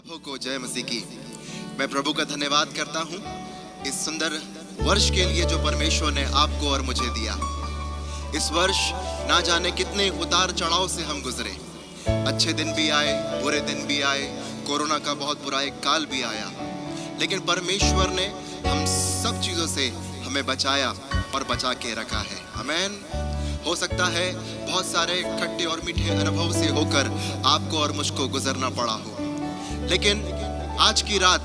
सबों को जय मसीह की। मैं प्रभु का धन्यवाद करता हूँ इस सुंदर वर्ष के लिए जो परमेश्वर ने आपको और मुझे दिया। इस वर्ष ना जाने कितने उतार चढ़ाव से हम गुजरे, अच्छे दिन भी आए, बुरे दिन भी आए, कोरोना का बहुत बुरा एक काल भी आया, लेकिन परमेश्वर ने हम सब चीज़ों से हमें बचाया और बचा के रखा है। आमीन। हो सकता है बहुत सारे खट्टे और मीठे अनुभव से होकर आपको और मुझको गुजरना पड़ा हो, लेकिन आज की रात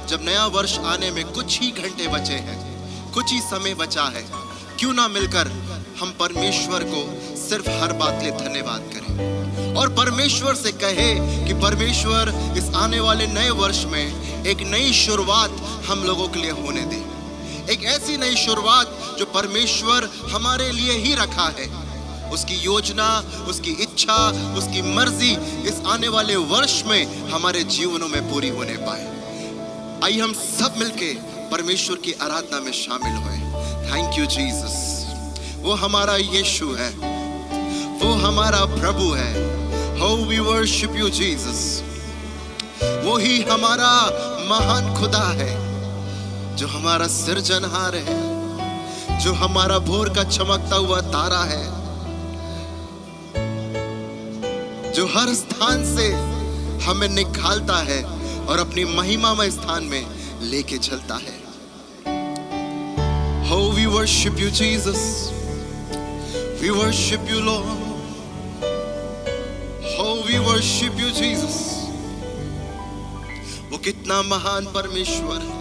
जब नया वर्ष आने में कुछ ही घंटे बचे हैं, कुछ ही समय बचा है, क्यों ना मिलकर हम परमेश्वर को सिर्फ हर बात के लिए धन्यवाद करें और परमेश्वर से कहे कि परमेश्वर इस आने वाले नए वर्ष में एक नई शुरुआत हम लोगों के लिए होने दे, एक ऐसी नई शुरुआत जो परमेश्वर हमारे लिए ही रखा है। उसकी योजना, उसकी इच्छा, उसकी मर्जी इस आने वाले वर्ष में हमारे जीवनों में पूरी होने पाए। आइए हम सब मिलके परमेश्वर की आराधना में शामिल हुए। Thank you Jesus. वो हमारा यीशु है, वो हमारा प्रभु है। How we worship you Jesus. वो ही हमारा महान खुदा है, जो हमारा सृजनहार है, जो हमारा भोर का चमकता हुआ तारा है, जो हर स्थान से हमें निकालता है और अपनी महिमामय स्थान में लेके चलता है। How we worship you Jesus, we worship you Lord, how we worship you Jesus। वो कितना महान परमेश्वर है,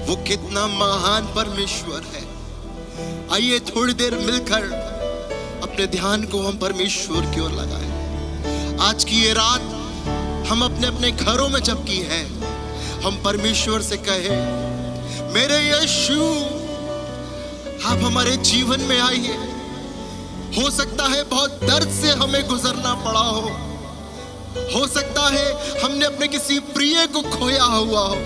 वो कितना महान परमेश्वर है। आइए थोड़ी देर मिलकर अपने ध्यान को हम परमेश्वर की ओर लगाएं। आज की ये रात हम अपने अपने घरों में जब की है, हम परमेश्वर से कहें, मेरे यीशु आप हमारे जीवन में आइए। हो सकता है बहुत दर्द से हमें गुजरना पड़ा हो सकता है हमने अपने किसी प्रिय को खोया हुआ हो।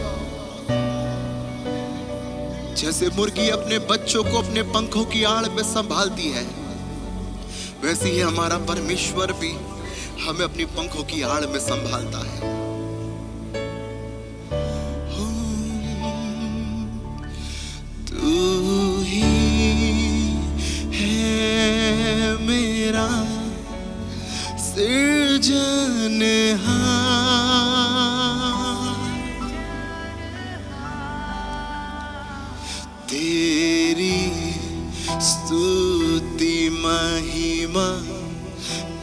जैसे मुर्गी अपने बच्चों को अपने पंखों की आड़ में संभालती है, वैसे ही हमारा परमेश्वर भी हमें अपनी पंखों की आड़ में संभालता है। तू ही है मेरा सृजनहार, तेरी स्तुति महिमा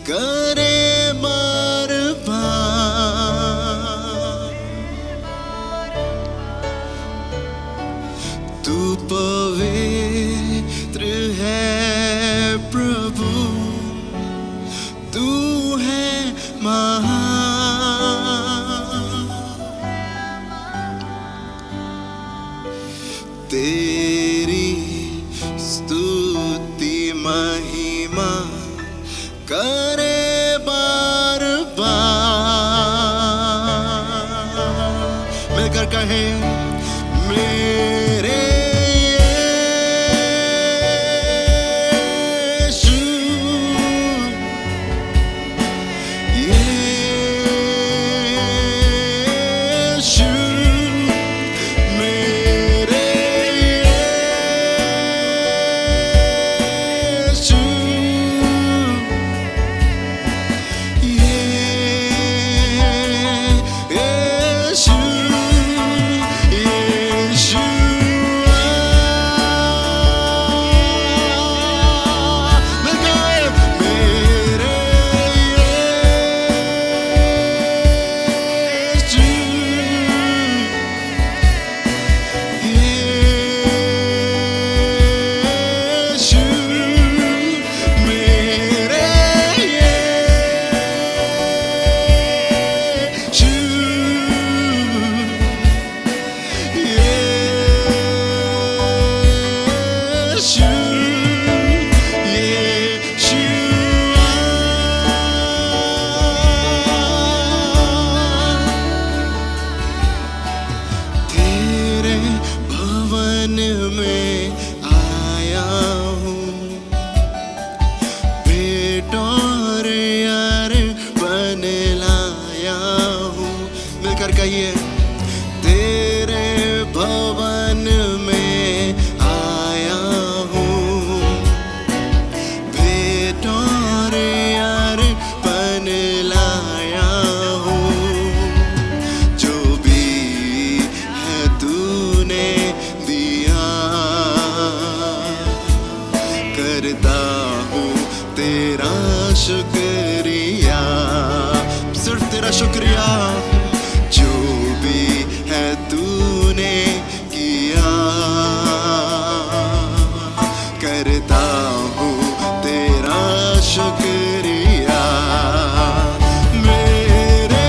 करे बार बार। तू पवित्र है प्रभु, तू है महान, तेरी स्तुति महिमा करे बार बार। मिलकर कहें, मेरे यीशु, यीशु, मेरे यीशु, कहिए, तेरे भवन में आया हूँ, भेंट और अर्पण लाया हूँ, जो भी है तूने दिया, करता हूँ तेरा शुक्रिया, सिर्फ तेरा शुक्रिया, जो भी है तूने किया, करता हूँ तेरा शुक्रिया। मेरे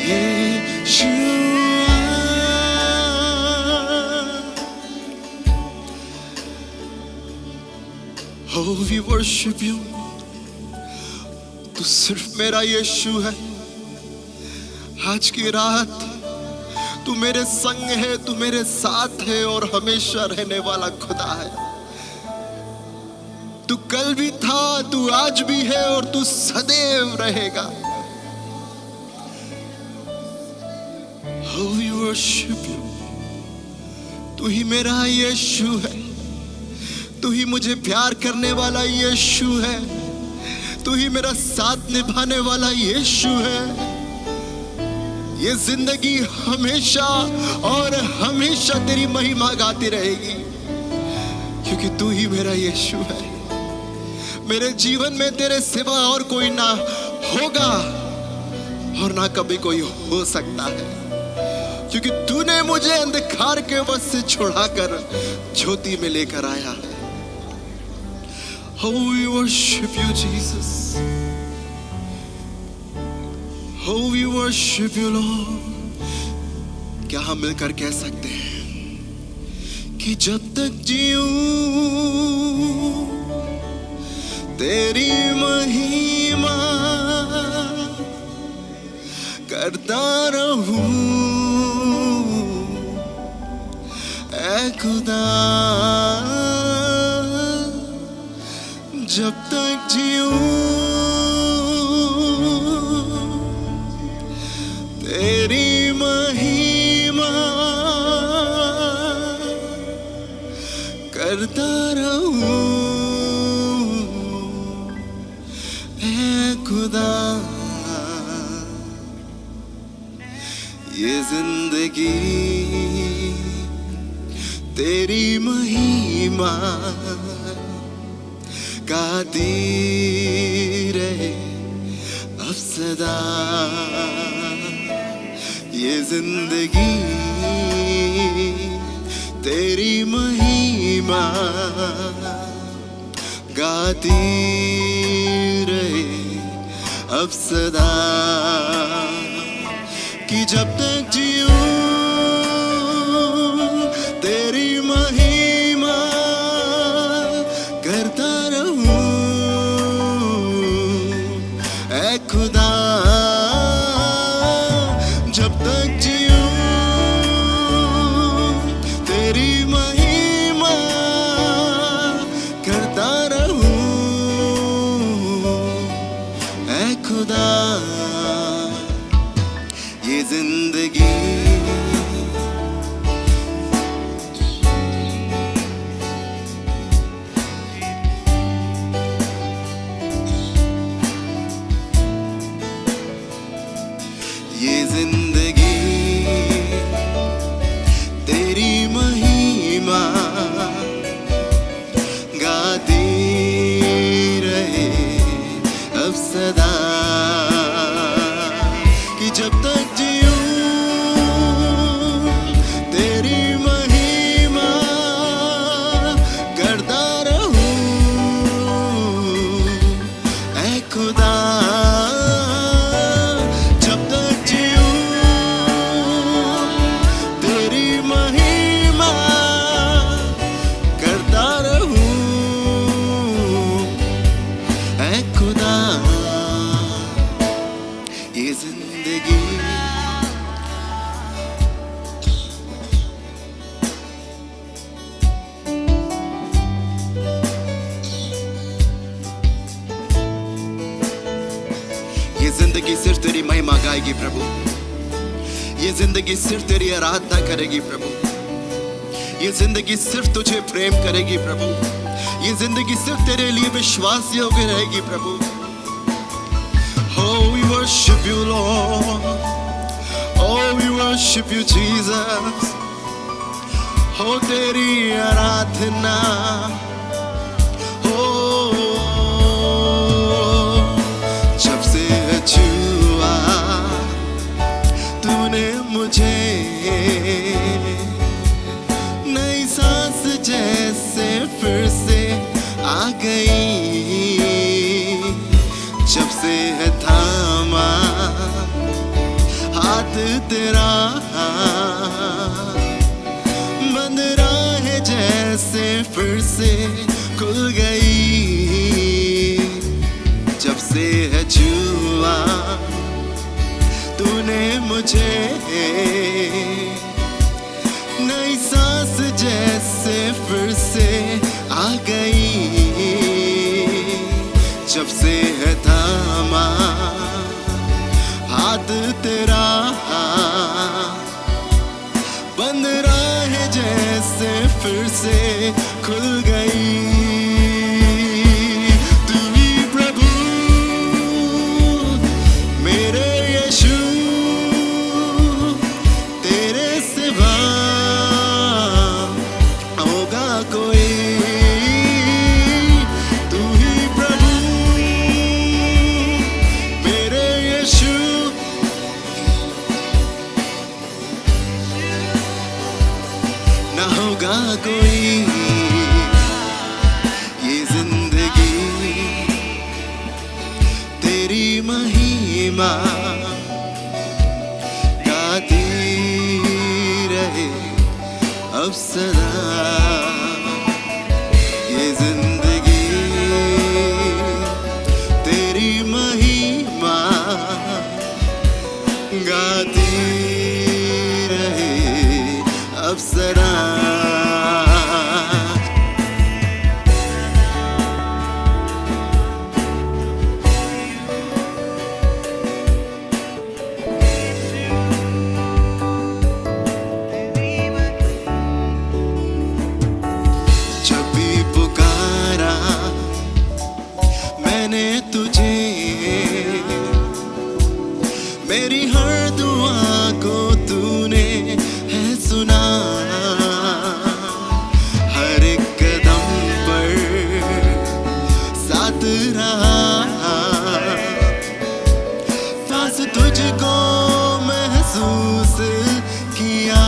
यीशु, Oh, we worship you. तू सिर्फ मेरा यीशु है। आज की रात तू मेरे संग है, तू मेरे साथ है और हमेशा रहने वाला खुदा है। तू कल भी था, तू आज भी है और तू सदैव रहेगा। Oh, we worship you. तू ही मेरा यीशु है, तू ही मुझे प्यार करने वाला यीशु है, तू ही मेरा साथ निभाने वाला यीशु है। ये जिंदगी हमेशा और हमेशा तेरी महिमा गाती रहेगी, क्योंकि तू ही मेरा यीशु है। मेरे जीवन में तेरे सिवा और कोई ना होगा और ना कभी कोई हो सकता है, क्योंकि तूने मुझे अंधकार के वश से छुड़ाकर ज्योति में लेकर आया है। Oh, we worship you, Jesus. Oh, we worship you, Lord. क्या हम मिलकर कह सकते हैं कि जब तक जीऊं तेरी महिमा करता रहूं, ऐ खुदा, जब तक जीऊं तेरी महिमा करता रहूं, ऐ खुदा। ये जिंदगी तेरी महिमा गाती रहे अब सदा। ये जिंदगी तेरी महिमा गाती रहे अब सदा, कि जब तक जीऊं तेरी महिमा करता रहूं, ऐ खुदा, जब तक जीऊं तेरी महिमा करता रहूं, ऐ खुदा। ये जिंदगी सदा कि जब तक जीऊं तेरी महिमा करता रहूं ऐ खुदा। जब तक जीऊं तेरी महिमा करता रहूं ऐ खुदा। ये जिंदगी ये जिंदगी सिर्फ तेरी महिमा गाएगी प्रभु। ये जिंदगी सिर्फ तेरी आराधना करेगी प्रभु। ये जिंदगी सिर्फ तुझे प्रेम करेगी प्रभु। ये जिंदगी सिर्फ तेरे लिए विश्वास योग्य रहेगी प्रभु। Oh, we worship you, Lord. Oh, we worship you, Jesus. Oh, तेरी आराधना जब से छुआ तूने मुझे नई सांस जैसे फिर से आ गई। जब से है थामा हाथ तेरा बंद राह जैसे फिर से खुल गई। जब से है छुआ तूने मुझे नई सांस जैसे फिर से आ गई। जब से है थामा हाथ तेरा बंद राह जैसे फिर से खुल गई। तू ही प्रभु मेरे यीशु तेरे सिवा होगा कोई। तू ही प्रभु मेरे यीशु ना होगा कोई। ये जिंदगी तेरी महिमा गाती रहे अब सदा। ये जिंदगी तेरी महिमा गाती रहे अब सदा। जब भी पुकारा मैंने तुझे मेरी हर दुआ को तूने है सुना। हर एक कदम पर साथ रहा पास तुझको महसूस किया।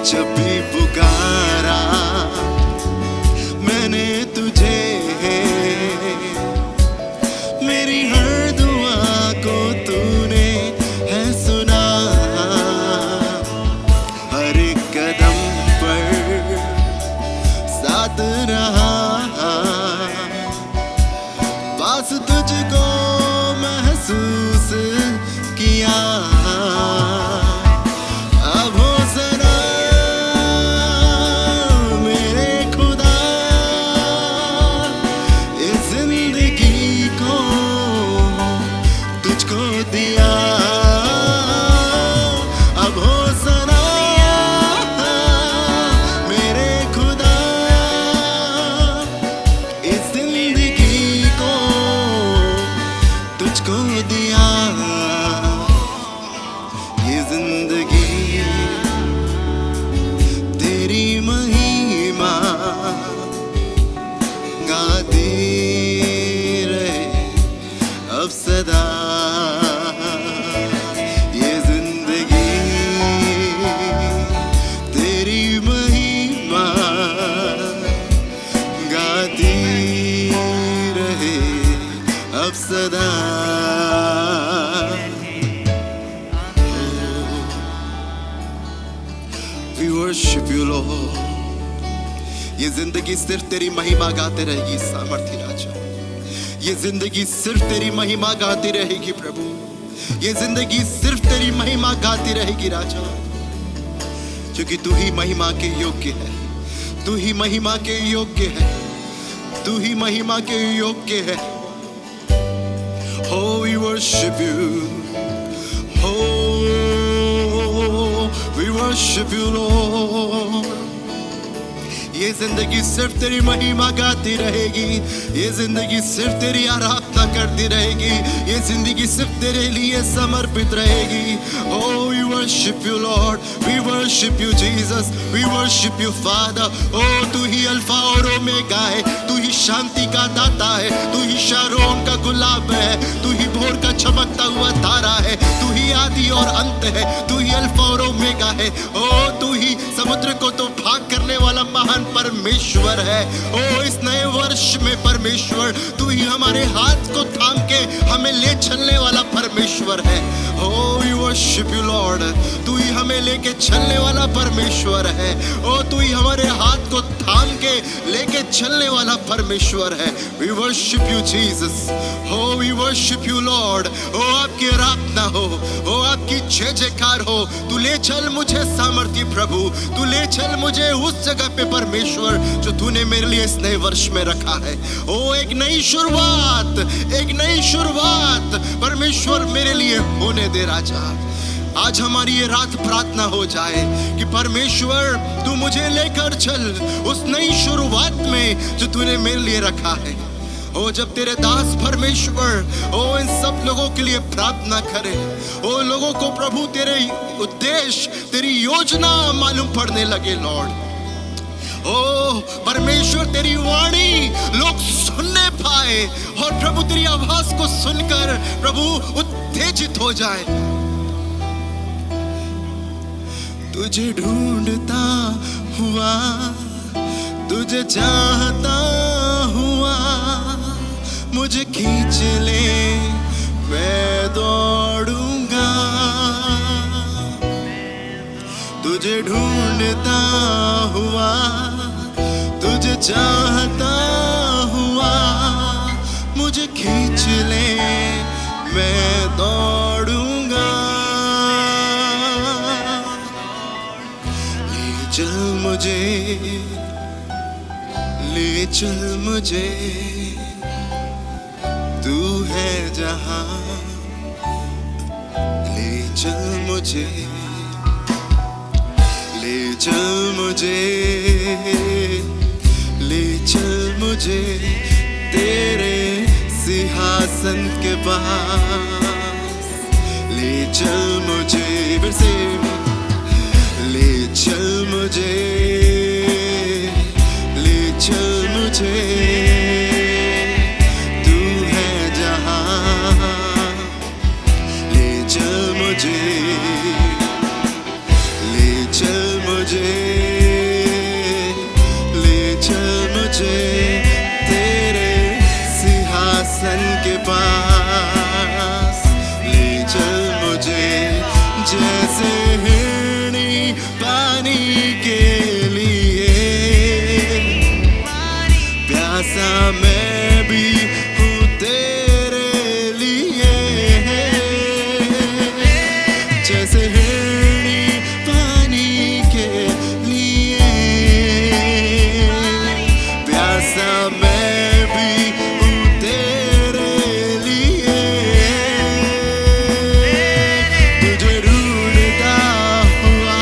जब भी पुकारा मैंने तुझे मेरी हर दुआ को तूने है सुना। हर एक कदम पर साथ रहा पास तुझको महसूस किया। अब हो सना मेरे खुदा इस जिंदगी को तुझको दिया। अब हो सना मेरे खुदा जिंदगी सिर्फ तेरी महिमा गाते रहेगी सामर्थी राजा। ये जिंदगी सिर्फ तेरी महिमा गाती रहेगी प्रभु। ये जिंदगी सिर्फ तेरी महिमा गाती रहेगी राजा, क्योंकि तू ही महिमा के योग्य है, तू ही महिमा के योग्य है, तू ही महिमा के योग्य है। Oh, we worship you. Oh, we worship you, Lord. ये जिंदगी सिर्फ तेरी महिमा गाती रहेगी, ये जिंदगी सिर्फ तेरी आराधना करती रहेगी, ये जिंदगी सिर्फ तेरे लिए समर्पित रहेगी। Oh, we worship you, Lord. We worship you, Jesus. We worship you, Father. Oh, तू ही अल्फा और ओमेगा है, तू ही शांति का दाता है, तू ही शारोन का गुलाब है, तू ही भोर का चमकता हुआ तारा है, तू ही आदि और अंत है, तू ही अल्फा और ओमेगा है। Oh, तू ही समुद्र को तो भाग करने वाला महान परमेश्वर है। ओ इस नए वर्ष में परमेश्वर तू ही हमारे हाथ को थाम के हमें ले चलने वाला परमेश्वर है। Oh we worship you Lord, तू ही हमें लेके चलने वाला परमेश्वर है। ओ तू ही हमारे हाथ को थाम के लेके चलने वाला परमेश्वर है। We worship you Jesus, O we worship you Lord. ओ आपकी आराधना हो, ओ आपकी जय जयकार हो। तू ले चल मुझे सामर्थी प्रभु, तू ले चल मुझे उस जगह पे परमेश्वर जो तूने मेरे लिए इस नए वर्ष में रखा है। ओ एक नई शुरुआत, एक नई शुरुआत परमेश्वर मेरे लिए होने दे राजा। आज हमारी ये रात प्रार्थना हो जाए कि परमेश्वर तू मुझे लेकर चल उस नई शुरुआत में जो तूने मेरे लिए रखा है। ओ जब तेरे दास परमेश्वर ओ इन सब लोगों के लिए प्रार्थना करे, ओ लोगों को प्रभु तेरे उद्देश्य, तेरी योजना मालूम पड़ने लगे लॉर्ड। ओ परमेश्वर तेरी वाणी लोग सुनने पाए और प्रभु तेरी आवाज को सुनकर प्रभु उत्तेजित हो जाए। तुझे ढूंढता हुआ, तुझे चाहता हुआ, मुझे खींच ले मैं दौड़ूंगा। तुझे ढूंढता हुआ, तुझे चाहता हुआ, मुझे खींच ले मैं दौड़ूंगा। ले चल मुझे, ले चल मुझे, तू है जहां। ले चल मुझे, ले चल मुझे, ले चल मुझे तेरे सिंहासन के पास। ले चल मुझे, फिर से ले चल मुझे, ले चल मुझे, तू है जहां। ले चल मुझे, ले चल मुझे, ले चल मुझे तेरे सिंहासन के पास। ले चल मुझे जैसे हिरनी पानी के लिए, प्यासा मैं भी हूँ तेरे लिए। जैसे हिरनी पानी के लिए, प्यासा मैं भी हूँ तेरे लिए। तुझे ढूंढता हुआ,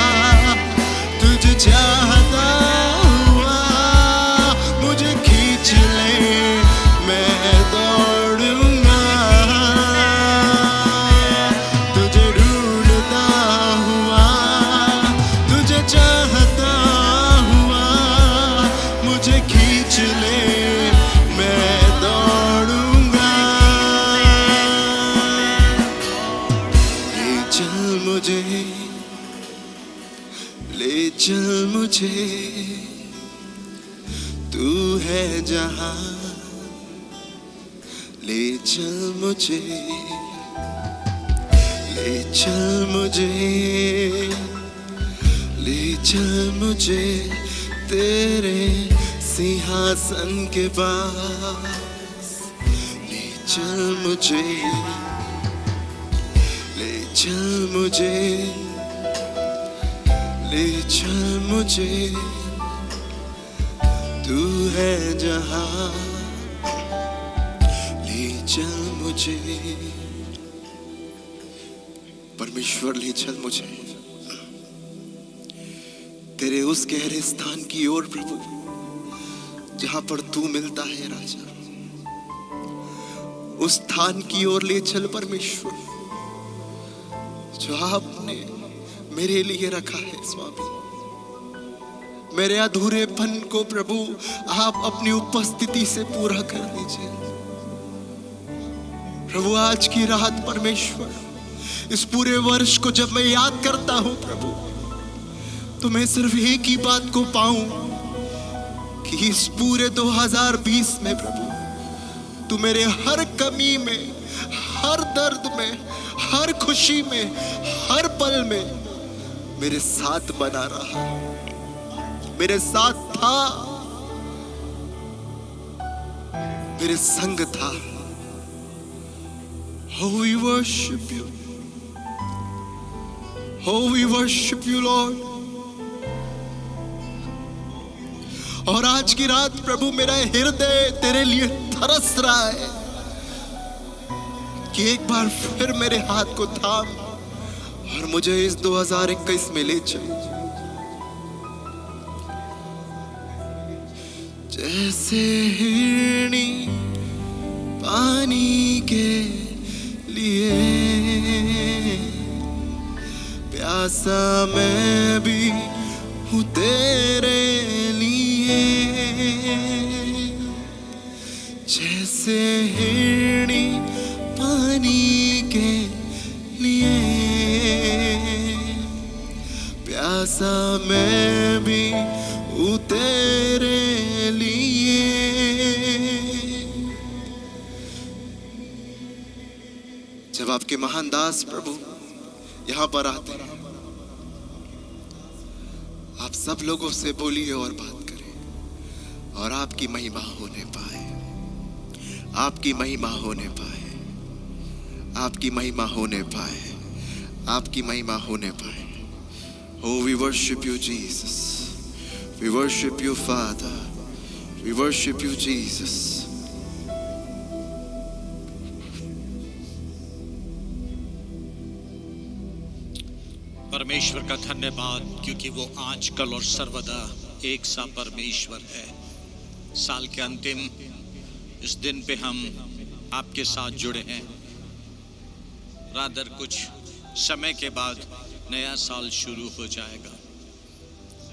तुझे चाहता हुआ, मुझे खींच ले मैं दौड़ूंगा। तुझे ढूंढता हुआ, तुझे चाहता हुआ, मुझे खींच ले मैं दौड़ूंगा। ले चल मुझे, ले चल मुझे, तू है जहां। ले चल मुझे, ले चल मुझे, ले चल मुझे तेरे सिंहासन के पास ले चल मुझे, ले चल मुझे, ले चल मुझे, तू है जहां, ले चल मुझे। परमेश्वर ले चल मुझे तेरे उस गहरे स्थान की ओर प्रभु, जहां पर तू मिलता है राजा। उस स्थान की ओर ले चल परमेश्वर, जो आपने मेरे लिए रखा है स्वामी। मेरे अधूरेपन को प्रभु आप अपनी उपस्थिति से पूरा कर दीजिए प्रभु। आज की रात परमेश्वर, इस पूरे वर्ष को जब मैं याद करता हूं प्रभु, तो मैं सिर्फ एक ही बात को पाऊं कि इस पूरे 2020 में प्रभु तू मेरे हर कमी में, हर दर्द में, हर खुशी में, हर पल में मेरे साथ बना रहा, मेरे साथ था, मेरे संग था। Oh, we worship you. Oh, we worship you, Lord. और आज की रात प्रभु मेरा हृदय तेरे लिए तरस रहा है कि एक बार फिर मेरे हाथ को थाम और मुझे इस 2021 में ले चल। जैसे हिरनी पानी के लिए प्यासा मैं भी हूँ तेरे लिए, जैसे हिरनी पानी के लिए प्यासा मैं भी हूँ तेरे लिए। जब आपके महान दास प्रभु यहाँ पर आते हैं, आप सब लोगों से बोलिए और बात करें और आपकी महिमा होने पाए, आपकी महिमा होने पाए, आपकी महिमा होने पाए, आपकी महिमा होने पाए। Oh, we worship you, Jesus. We worship you, Father. We worship you, Jesus. परमेश्वर का धन्यवाद, क्योंकि वो आज कल और सर्वदा एक सा परमेश्वर है। साल के अंतिम इस दिन पे हम आपके साथ जुड़े हैं। रादर कुछ समय के बाद नया साल शुरू हो जाएगा।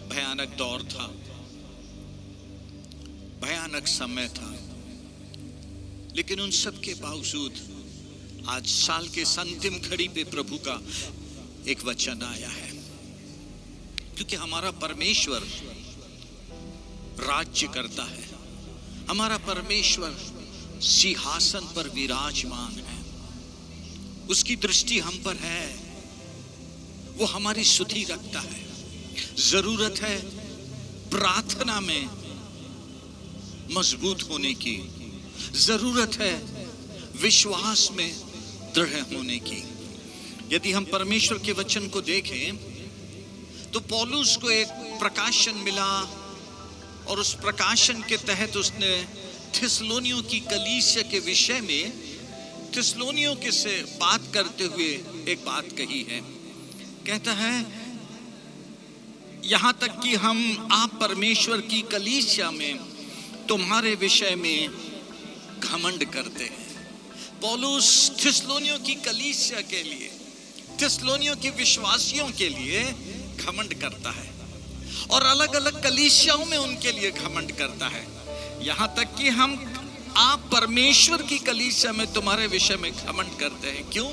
भयानक दौर था, भयानक समय था, लेकिन उन सब के बावजूद आज साल के अंतिम घड़ी पे प्रभु का एक वचन आया है, क्योंकि हमारा परमेश्वर राज्य करता है, हमारा परमेश्वर सिंहासन पर विराजमान है, उसकी दृष्टि हम पर है, वो हमारी सुधि रखता है। जरूरत है प्रार्थना में मजबूत होने की, जरूरत है विश्वास में दृढ़ होने की। यदि हम परमेश्वर के वचन को देखें तो पौलुस को एक प्रकाशन मिला और उस प्रकाशन के तहत उसने थिस्सलुनियों की कलीसिया के विषय में थिस्सलुनियों के से बात करते हुए एक बात कही है। कहता है, यहां तक कि हम आप परमेश्वर की कलीसिया में तुम्हारे विषय में घमंड करते हैं। पौलुस थिस्सलुनियों की कलीसिया के लिए, थिस्सलुनियों के विश्वासियों के लिए घमंड करता है और अलग अलग कलीसियाओं में उनके लिए घमंड करता है। यहां तक कि हम आप परमेश्वर की कलीसिया में तुम्हारे विषय में घमंड करते हैं। क्यों?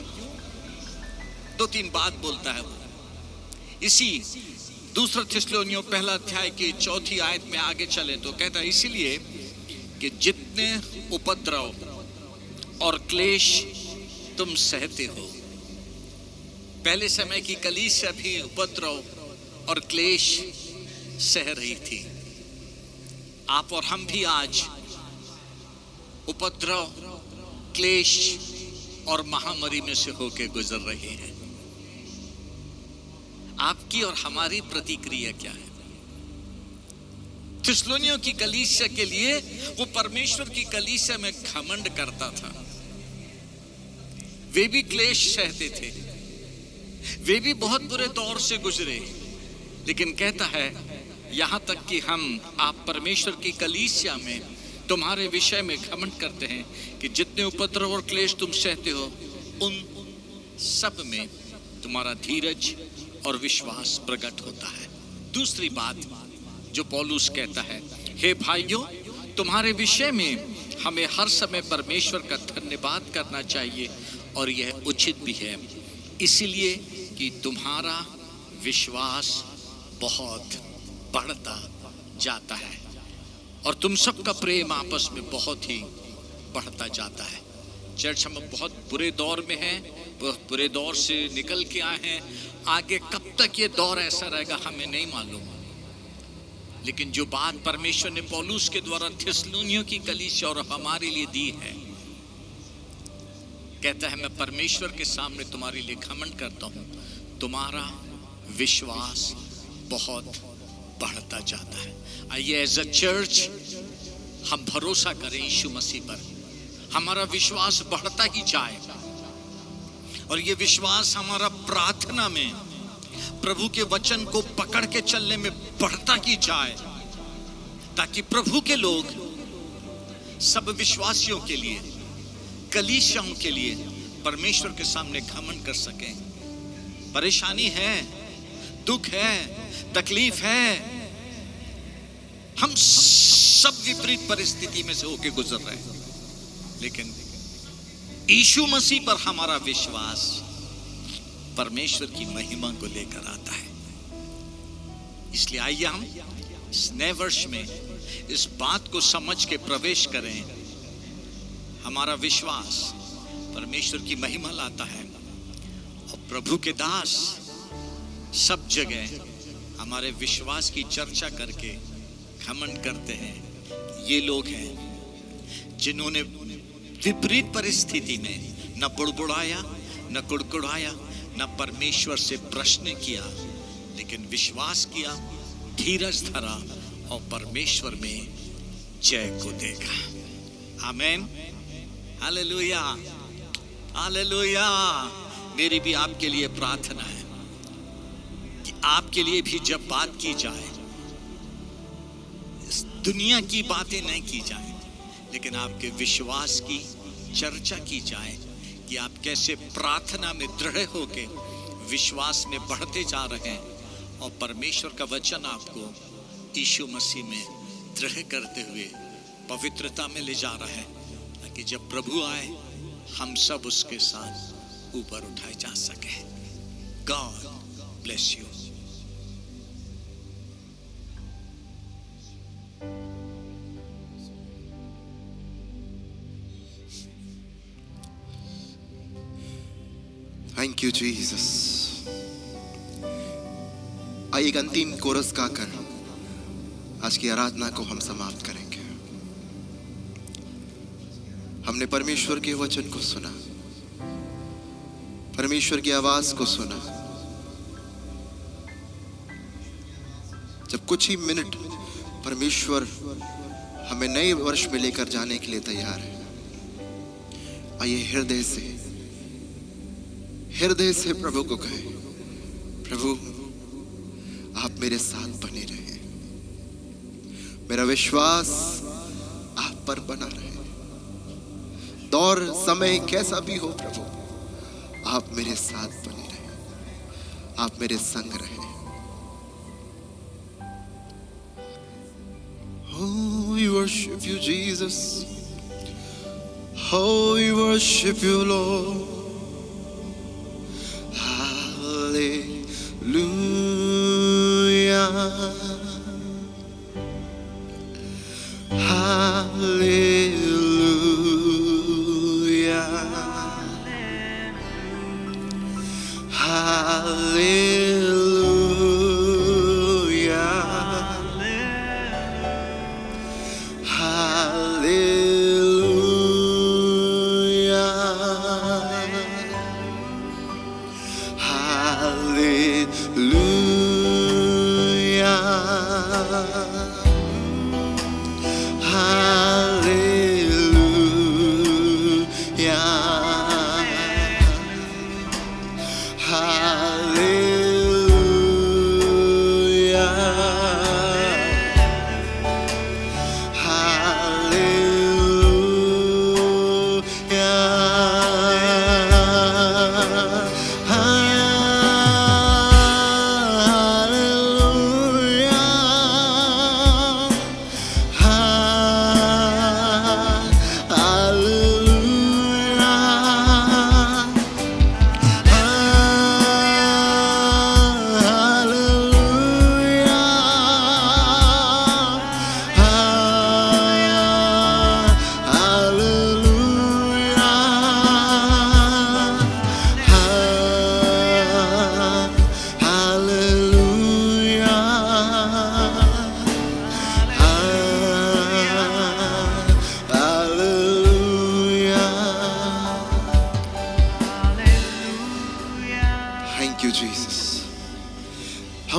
2-3 बात बोलता है वो। इसी दूसरा थिस्सलुनियों पहला अध्याय की 4 आयत में आगे चले तो कहता है, इसीलिए कि जितने उपद्रव और क्लेश तुम सहते हो। पहले समय की कलीसिया भी उपद्रव और क्लेश सह रही थी। आप और हम भी आज उपद्रव, क्लेश और महामारी में से होकर गुजर रहे हैं। आपकी और हमारी प्रतिक्रिया क्या है? थिस्सलुनीयों की कलीसिया के लिए वो परमेश्वर की कलीसिया में घमंड करता था। वे भी क्लेश सहते थे, वे भी बहुत बुरे दौर से गुजरे, लेकिन कहता है यहां तक कि आप परमेश्वर की कलीसिया में तुम्हारे विषय में घमंड करते हैं कि जितने उपद्रव और क्लेश तुम सहते हो उन सब में तुम्हारा धीरज और विश्वास प्रकट होता है। दूसरी बात जो पौलुस कहता है, हे भाइयों, तुम्हारे विषय में हमें हर समय परमेश्वर का धन्यवाद करना चाहिए और यह उचित भी है, इसलिए कि तुम्हारा विश्वास बहुत बढ़ता जाता है और तुम सबका प्रेम आपस में बहुत ही बढ़ता जाता है। चर्च, हम बहुत बुरे दौर में हैं, बहुत बुरे दौर से निकल के आए हैं। आगे कब तक ये दौर ऐसा रहेगा हमें नहीं मालूम, लेकिन जो बात परमेश्वर ने पौलुस के द्वारा थिस्सलुनीयों की कलीसिया और हमारे लिए दी है, कहता है मैं परमेश्वर के सामने तुम्हारे लिए घमंड करता हूं, तुम्हारा विश्वास बहुत बढ़ता जाता है। आइए एज अ चर्च हम भरोसा करें यीशु मसीह पर, हमारा विश्वास बढ़ता ही जाए और ये विश्वास हमारा प्रार्थना में प्रभु के वचन को पकड़ के चलने में बढ़ता ही जाए, ताकि प्रभु के लोग सब विश्वासियों के लिए, कलीसियाओं के लिए परमेश्वर के सामने घमंड कर सकें। परेशानी है, दुख है, तकलीफ है, हम सब विपरीत परिस्थिति में से होके गुजर रहे हैं, लेकिन यीशु मसीह पर हमारा विश्वास परमेश्वर की महिमा को लेकर आता है। इसलिए आइए हम इस नए वर्ष में इस बात को समझ के प्रवेश करें, हमारा विश्वास परमेश्वर की महिमा लाता है और प्रभु के दास सब जगह हमारे विश्वास की चर्चा करके घमंड करते हैं। ये लोग हैं जिन्होंने विपरीत परिस्थिति में न बुड़बुड़ाया, न कुड़कुड़ाया, न परमेश्वर से प्रश्न किया, लेकिन विश्वास किया, धीरज धरा और परमेश्वर में जय को देखा। आमीन, हालेलुया, हालेलुया। मेरी भी आपके लिए प्रार्थना है कि आपके लिए भी जब बात की जाए, इस दुनिया की बातें नहीं की जाए, लेकिन आपके विश्वास की चर्चा की जाए कि आप कैसे प्रार्थना में दृढ़ होके विश्वास में बढ़ते जा रहे हैं और परमेश्वर का वचन आपको यीशु मसीह में दृढ़ करते हुए पवित्रता में ले जा रहा है, ताकि जब प्रभु आए हम सब उसके साथ ऊपर उठाए जा सके। God bless you. Thank you Jesus. आइए एक अंतिम कोरस गाकर आज की आराधना को हम समाप्त करेंगे। हमने परमेश्वर के वचन को सुना, परमेश्वर की आवाज को सुना। जब कुछ ही मिनट परमेश्वर हमें नए वर्ष में लेकर जाने के लिए तैयार है, आइए हृदय से प्रभु को कहें, प्रभु आप मेरे साथ बने रहे, मेरा विश्वास आप पर बना रहे। दौर समय कैसा भी हो प्रभु, आप मेरे साथ बने रहे, आप मेरे संग रहे। Oh, we worship you, Jesus. Oh, we worship you, Lord.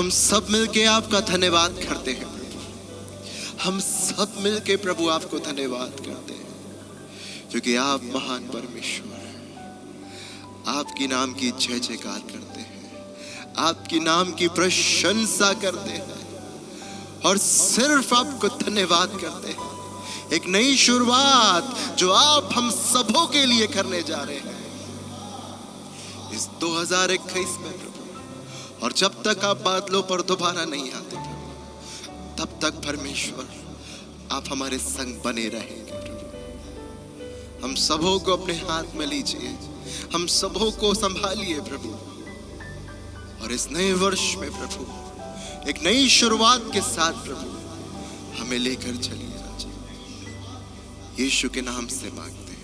हम सब मिलके आपका धन्यवाद करते हैं प्रभु। हम सब मिलके प्रभु आपको धन्यवाद करते हैं, क्योंकि आप महान परमेश्वर हैं। आपकी नाम की जय जयकार करते हैं, आपकी नाम की प्रशंसा करते हैं और सिर्फ आपको धन्यवाद करते हैं। एक नई शुरुआत जो आप हम सबों के लिए करने जा रहे हैं इस 2021 में प्रभु। और जब तक आप बादलों पर दोबारा नहीं आते प्रभु, तब तक परमेश्वर आप हमारे संग बने रहेंगे प्रभु। हम सबों को अपने हाथ में लीजिए, हम सबों को संभालिए प्रभु। और इस नए वर्ष में प्रभु एक नई शुरुआत के साथ प्रभु हमें लेकर चलिए राजा। यीशु के नाम से मांगते हैं।